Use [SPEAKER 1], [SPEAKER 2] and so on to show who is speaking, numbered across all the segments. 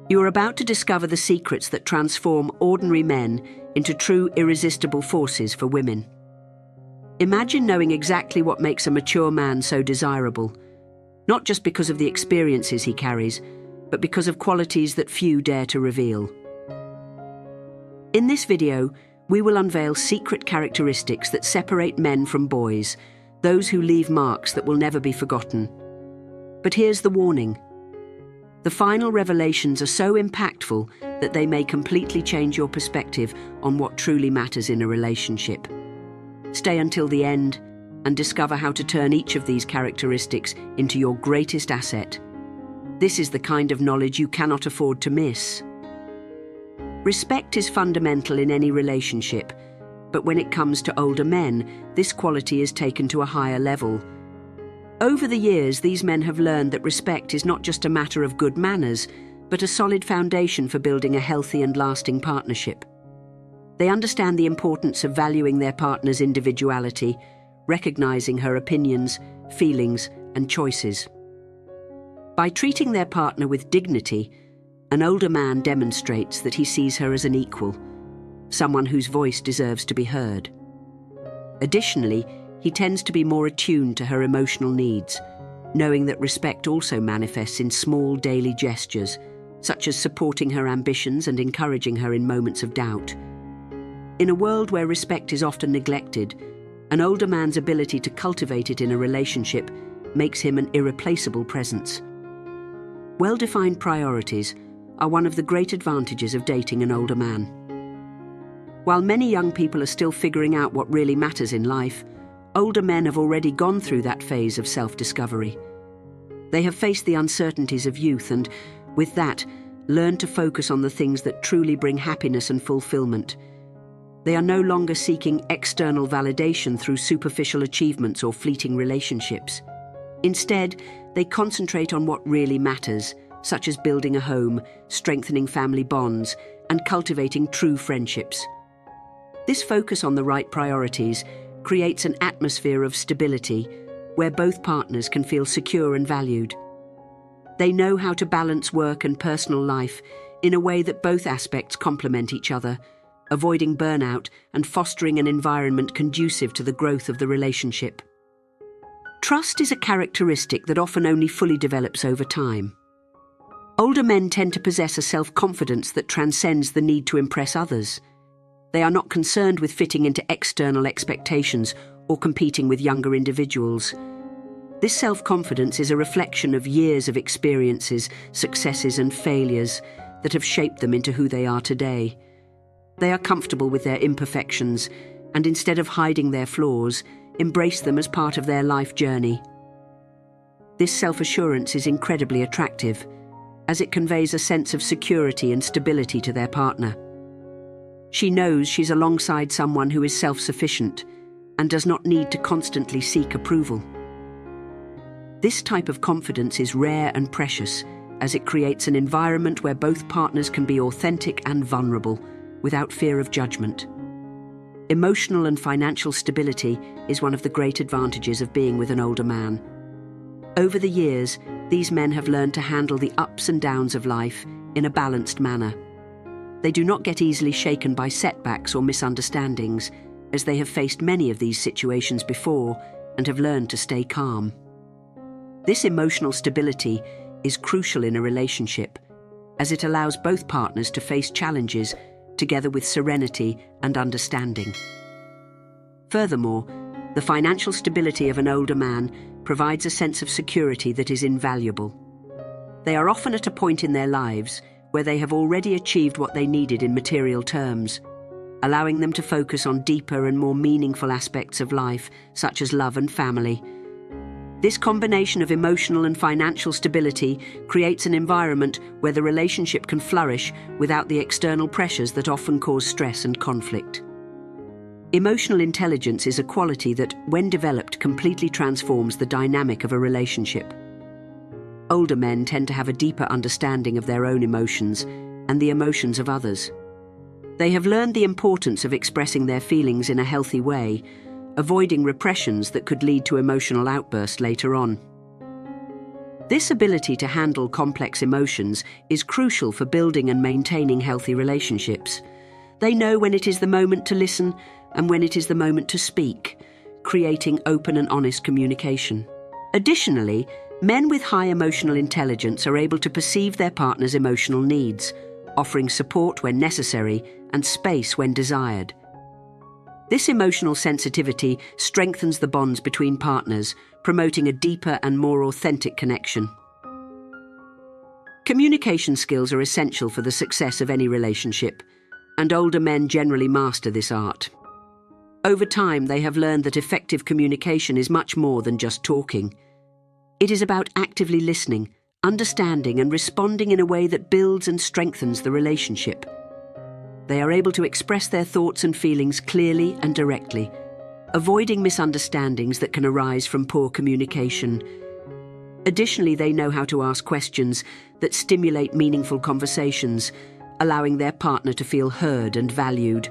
[SPEAKER 1] You are about to discover the secrets that transform ordinary men into true irresistible forces for women. Imagine knowing exactly what makes a mature man so desirable, not just because of the experiences he carries, but because of qualities that few dare to reveal. In this video, we will unveil secret characteristics that separate men from boys, those who leave marks that will never be forgotten. But here's the warning. The final revelations are so impactful that they may completely change your perspective on what truly matters in a relationship. Stay until the end and discover how to turn each of these characteristics into your greatest asset. This is the kind of knowledge you cannot afford to miss. Respect is fundamental in any relationship, but when it comes to older men, this quality is taken to a higher level. Over the years, these men have learned that respect is not just a matter of good manners, but a solid foundation for building a healthy and lasting partnership. They understand the importance of valuing their partner's individuality, recognizing her opinions, feelings, and choices. By treating their partner with dignity, an older man demonstrates that he sees her as an equal, someone whose voice deserves to be heard. Additionally, he tends to be more attuned to her emotional needs, knowing that respect also manifests in small daily gestures, such as supporting her ambitions and encouraging her in moments of doubt. In a world where respect is often neglected, an older man's ability to cultivate it in a relationship makes him an irreplaceable presence. Well-defined priorities are one of the great advantages of dating an older man. While many young people are still figuring out what really matters in life, older men have already gone through that phase of self-discovery. They have faced the uncertainties of youth and, with that, learned to focus on the things that truly bring happiness and fulfillment. They are no longer seeking external validation through superficial achievements or fleeting relationships. Instead, they concentrate on what really matters, such as building a home, strengthening family bonds, and cultivating true friendships. This focus on the right priorities creates an atmosphere of stability where both partners can feel secure and valued. They know how to balance work and personal life in a way that both aspects complement each other, avoiding burnout and fostering an environment conducive to the growth of the relationship. Trust is a characteristic that often only fully develops over time. Older men tend to possess a self-confidence that transcends the need to impress others. They are not concerned with fitting into external expectations or competing with younger individuals. This self-confidence is a reflection of years of experiences, successes and failures that have shaped them into who they are today. They are comfortable with their imperfections and, instead of hiding their flaws, embrace them as part of their life journey. This self-assurance is incredibly attractive, as it conveys a sense of security and stability to their partner. She knows she's alongside someone who is self-sufficient and does not need to constantly seek approval. This type of confidence is rare and precious, as it creates an environment where both partners can be authentic and vulnerable, without fear of judgment. Emotional and financial stability is one of the great advantages of being with an older man. Over the years, these men have learned to handle the ups and downs of life in a balanced manner. They do not get easily shaken by setbacks or misunderstandings, as they have faced many of these situations before and have learned to stay calm. This emotional stability is crucial in a relationship, as it allows both partners to face challenges together with serenity and understanding. Furthermore, the financial stability of an older man provides a sense of security that is invaluable. They are often at a point in their lives where they have already achieved what they needed in material terms, allowing them to focus on deeper and more meaningful aspects of life, such as love and family. This combination of emotional and financial stability creates an environment where the relationship can flourish without the external pressures that often cause stress and conflict. Emotional intelligence is a quality that, when developed, completely transforms the dynamic of a relationship. Older men tend to have a deeper understanding of their own emotions and the emotions of others. They have learned the importance of expressing their feelings in a healthy way, avoiding repressions that could lead to emotional outbursts later on. This ability to handle complex emotions is crucial for building and maintaining healthy relationships. They know when it is the moment to listen and when it is the moment to speak, creating open and honest communication. Additionally, men with high emotional intelligence are able to perceive their partner's emotional needs, offering support when necessary and space when desired. This emotional sensitivity strengthens the bonds between partners, promoting a deeper and more authentic connection. Communication skills are essential for the success of any relationship, and older men generally master this art. Over time, they have learned that effective communication is much more than just talking. It is about actively listening, understanding, and responding in a way that builds and strengthens the relationship. They are able to express their thoughts and feelings clearly and directly, avoiding misunderstandings that can arise from poor communication. Additionally, they know how to ask questions that stimulate meaningful conversations, allowing their partner to feel heard and valued.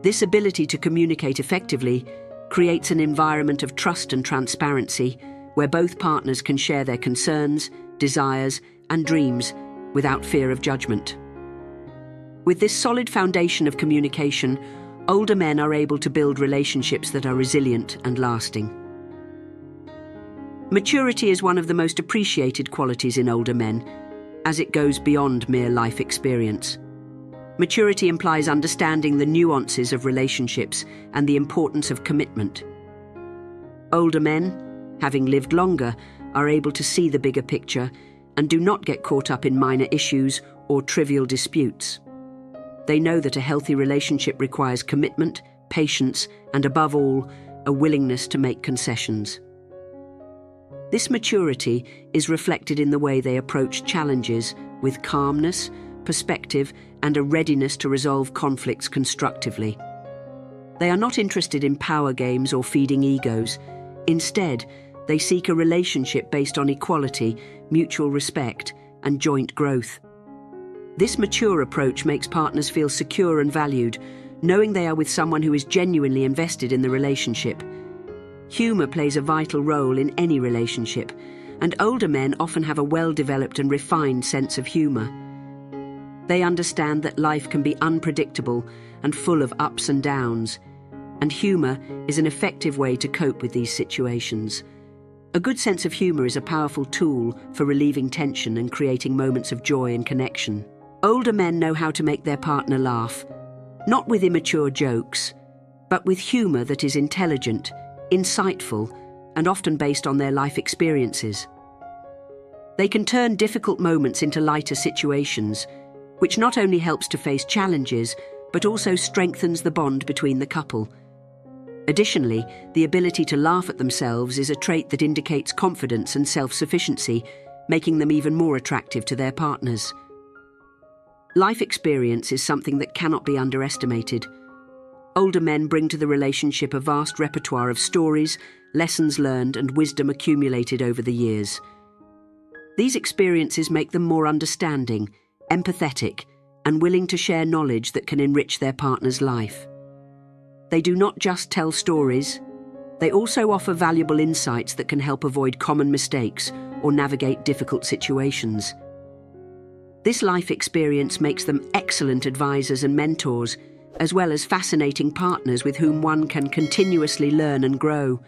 [SPEAKER 1] This ability to communicate effectively creates an environment of trust and transparency, where both partners can share their concerns, desires, and dreams without fear of judgment. With this solid foundation of communication, older men are able to build relationships that are resilient and lasting. Maturity is one of the most appreciated qualities in older men, as it goes beyond mere life experience. Maturity implies understanding the nuances of relationships and the importance of commitment. Older men, having lived longer, are able to see the bigger picture and do not get caught up in minor issues or trivial disputes. They know that a healthy relationship requires commitment, patience, and above all, a willingness to make concessions. This maturity is reflected in the way they approach challenges with calmness, perspective, and a readiness to resolve conflicts constructively. They are not interested in power games or feeding egos. Instead, they seek a relationship based on equality, mutual respect, and joint growth. This mature approach makes partners feel secure and valued, knowing they are with someone who is genuinely invested in the relationship. Humor plays a vital role in any relationship, and older men often have a well-developed and refined sense of humor. They understand that life can be unpredictable and full of ups and downs, and humor is an effective way to cope with these situations. A good sense of humor is a powerful tool for relieving tension and creating moments of joy and connection. Older men know how to make their partner laugh, not with immature jokes, but with humor that is intelligent, insightful, and often based on their life experiences. They can turn difficult moments into lighter situations, which not only helps to face challenges, but also strengthens the bond between the couple. Additionally, the ability to laugh at themselves is a trait that indicates confidence and self-sufficiency, making them even more attractive to their partners. Life experience is something that cannot be underestimated. Older men bring to the relationship a vast repertoire of stories, lessons learned, and wisdom accumulated over the years. These experiences make them more understanding, empathetic, and willing to share knowledge that can enrich their partner's life. They do not just tell stories, they also offer valuable insights that can help avoid common mistakes or navigate difficult situations. This life experience makes them excellent advisors and mentors, as well as fascinating partners with whom one can continuously learn and grow.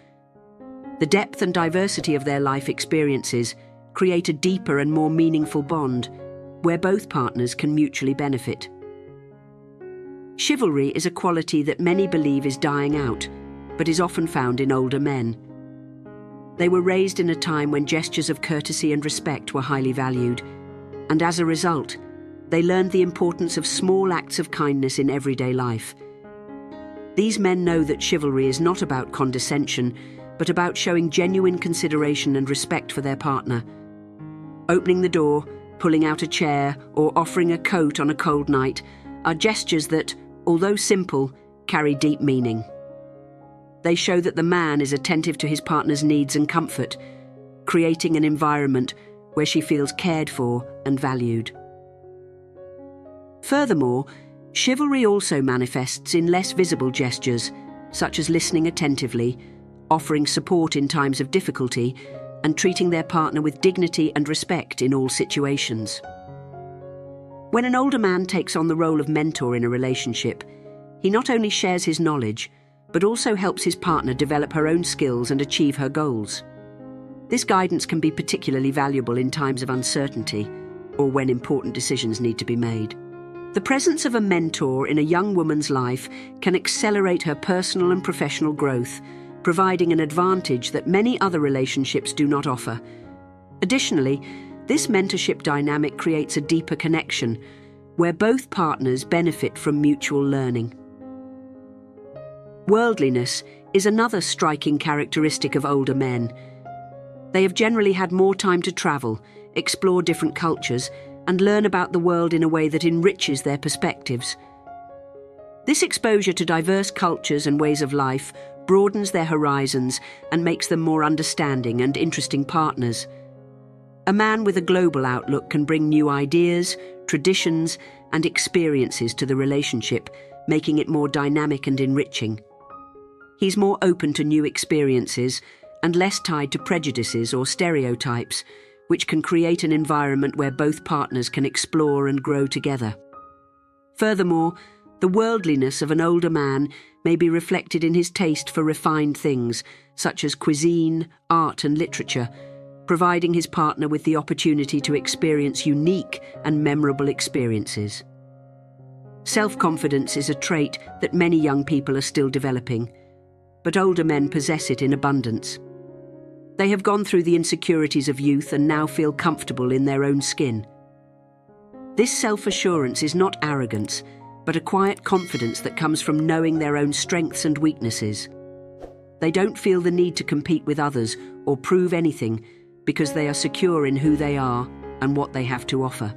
[SPEAKER 1] The depth and diversity of their life experiences create a deeper and more meaningful bond, where both partners can mutually benefit. Chivalry is a quality that many believe is dying out, but is often found in older men. They were raised in a time when gestures of courtesy and respect were highly valued, and as a result, they learned the importance of small acts of kindness in everyday life. These men know that chivalry is not about condescension, but about showing genuine consideration and respect for their partner. Opening the door, pulling out a chair, or offering a coat on a cold night are gestures that, although simple, carry deep meaning. They show that the man is attentive to his partner's needs and comfort, creating an environment where she feels cared for and valued. Furthermore, chivalry also manifests in less visible gestures, such as listening attentively, offering support in times of difficulty, and treating their partner with dignity and respect in all situations. When an older man takes on the role of mentor in a relationship, he not only shares his knowledge, but also helps his partner develop her own skills and achieve her goals. This guidance can be particularly valuable in times of uncertainty or when important decisions need to be made. The presence of a mentor in a young woman's life can accelerate her personal and professional growth, providing an advantage that many other relationships do not offer. Additionally, this mentorship dynamic creates a deeper connection where both partners benefit from mutual learning. Worldliness is another striking characteristic of older men. They have generally had more time to travel, explore different cultures, and learn about the world in a way that enriches their perspectives. This exposure to diverse cultures and ways of life broadens their horizons and makes them more understanding and interesting partners. A man with a global outlook can bring new ideas, traditions, and experiences to the relationship, making it more dynamic and enriching. He's more open to new experiences and less tied to prejudices or stereotypes, which can create an environment where both partners can explore and grow together. Furthermore, the worldliness of an older man may be reflected in his taste for refined things, such as cuisine, art, and literature, providing his partner with the opportunity to experience unique and memorable experiences. Self-confidence is a trait that many young people are still developing, but older men possess it in abundance. They have gone through the insecurities of youth and now feel comfortable in their own skin. This self-assurance is not arrogance, but a quiet confidence that comes from knowing their own strengths and weaknesses. They don't feel the need to compete with others or prove anything because they are secure in who they are and what they have to offer.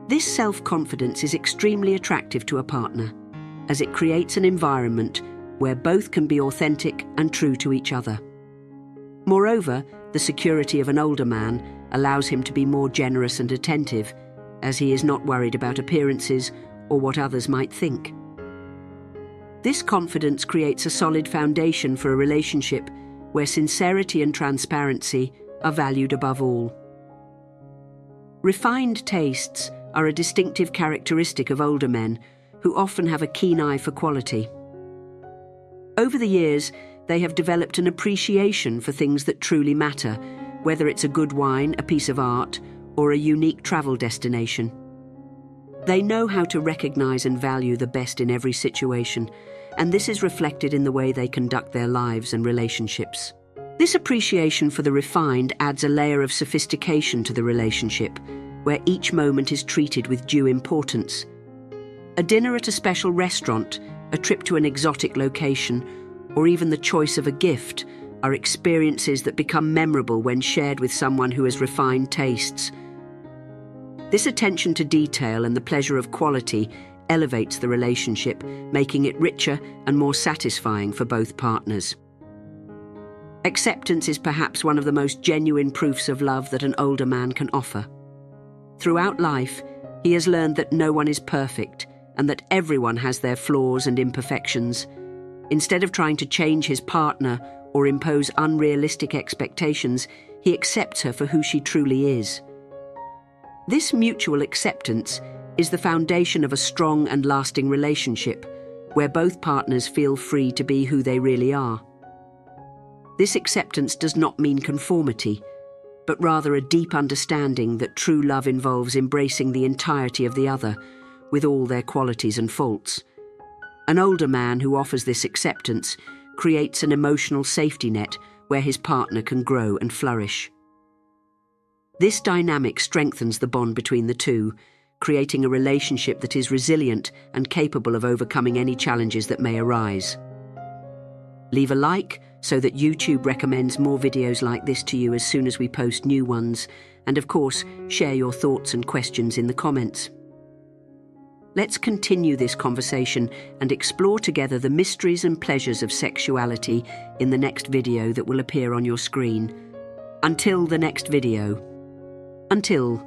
[SPEAKER 1] This self-confidence is extremely attractive to a partner, as it creates an environment where both can be authentic and true to each other. Moreover, the security of an older man allows him to be more generous and attentive, as he is not worried about appearances or what others might think. This confidence creates a solid foundation for a relationship where sincerity and transparency are valued above all. Refined tastes are a distinctive characteristic of older men who often have a keen eye for quality. Over the years, they have developed an appreciation for things that truly matter, whether it's a good wine, a piece of art, or a unique travel destination. They know how to recognize and value the best in every situation, and this is reflected in the way they conduct their lives and relationships. This appreciation for the refined adds a layer of sophistication to the relationship, where each moment is treated with due importance. A dinner at a special restaurant, a trip to an exotic location, or even the choice of a gift are experiences that become memorable when shared with someone who has refined tastes. This attention to detail and the pleasure of quality elevates the relationship, making it richer and more satisfying for both partners. Acceptance is perhaps one of the most genuine proofs of love that an older man can offer. Throughout life, he has learned that no one is perfect and that everyone has their flaws and imperfections. Instead of trying to change his partner or impose unrealistic expectations, he accepts her for who she truly is. This mutual acceptance is the foundation of a strong and lasting relationship, where both partners feel free to be who they really are. This acceptance does not mean conformity, but rather a deep understanding that true love involves embracing the entirety of the other, with all their qualities and faults. An older man who offers this acceptance creates an emotional safety net where his partner can grow and flourish. This dynamic strengthens the bond between the two, creating a relationship that is resilient and capable of overcoming any challenges that may arise. Leave a like so that YouTube recommends more videos like this to you as soon as we post new ones, and of course, share your thoughts and questions in the comments. Let's continue this conversation and explore together the mysteries and pleasures of sexuality in the next video that will appear on your screen. Until the next video. Until